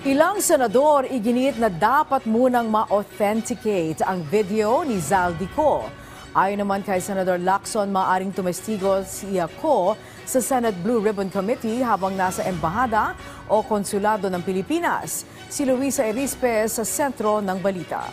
Ilang senador iginit na dapat munang ma-authenticate ang video ni Zaldico. Ayon naman kay Senador Lacson, maaaring tumestigo siya ko sa Senate Blue Ribbon Committee habang nasa embahada o konsulado ng Pilipinas. Si Luisa Erispe sa sentro ng balita.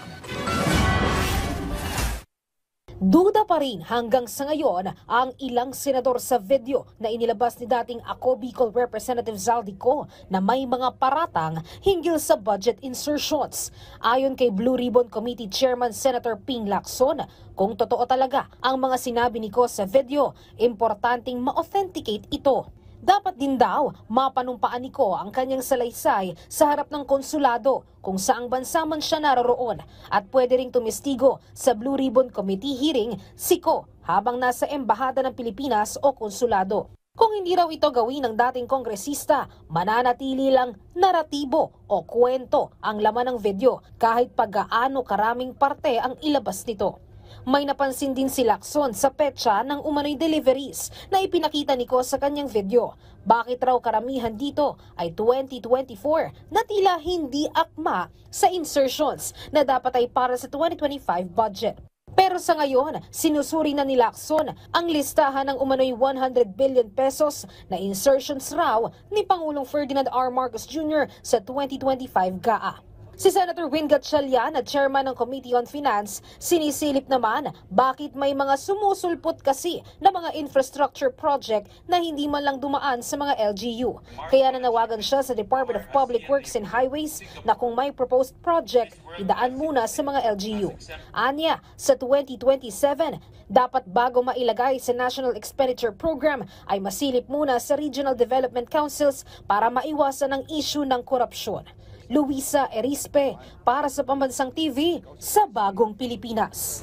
Duda pa rin hanggang sa ngayon ang ilang senador sa video na inilabas ni dating Ako Bicol Representative Zaldico na may mga paratang hinggil sa budget insertions. Ayon kay Blue Ribbon Committee Chairman Senator Ping Lacson, kung totoo talaga ang mga sinabi ni Ko sa video, importanteng ma-authenticate ito. Dapat din daw mapanumpaan ni Ko ang kanyang salaysay sa harap ng konsulado kung saang bansa man siya naroroon at pwede ring tumestigo sa Blue Ribbon Committee hearing si Ko habang nasa embahada ng Pilipinas o konsulado. Kung hindi raw ito gawin ng dating kongresista, mananatili lang naratibo o kwento ang laman ng video kahit pag-gaano karaming parte ang ilabas nito. May napansin din si Lacson sa petsa ng umano'y deliveries na ipinakita ni Ko sa kanyang video. Bakit raw karamihan dito ay 2024 na tila hindi akma sa insertions na dapat ay para sa 2025 budget. Pero sa ngayon, sinusuri na ni Lacson ang listahan ng umano'y 100 billion pesos na insertions raw ni Pangulong Ferdinand R. Marcos Jr. sa 2025 GAA. Si Senator Win Gatchalian na chairman ng Committee on Finance, sinisilip naman bakit may mga sumusulpot kasi na mga infrastructure project na hindi man lang dumaan sa mga LGU. Kaya nanawagan siya sa Department of Public Works and Highways na kung may proposed project, idaan muna sa mga LGU. Anya, sa 2027, dapat bago mailagay sa National Expenditure Program ay masilip muna sa Regional Development Councils para maiwasan ang issue ng korupsyon. Luisa Erispe para sa Pambansang TV sa Bagong Pilipinas.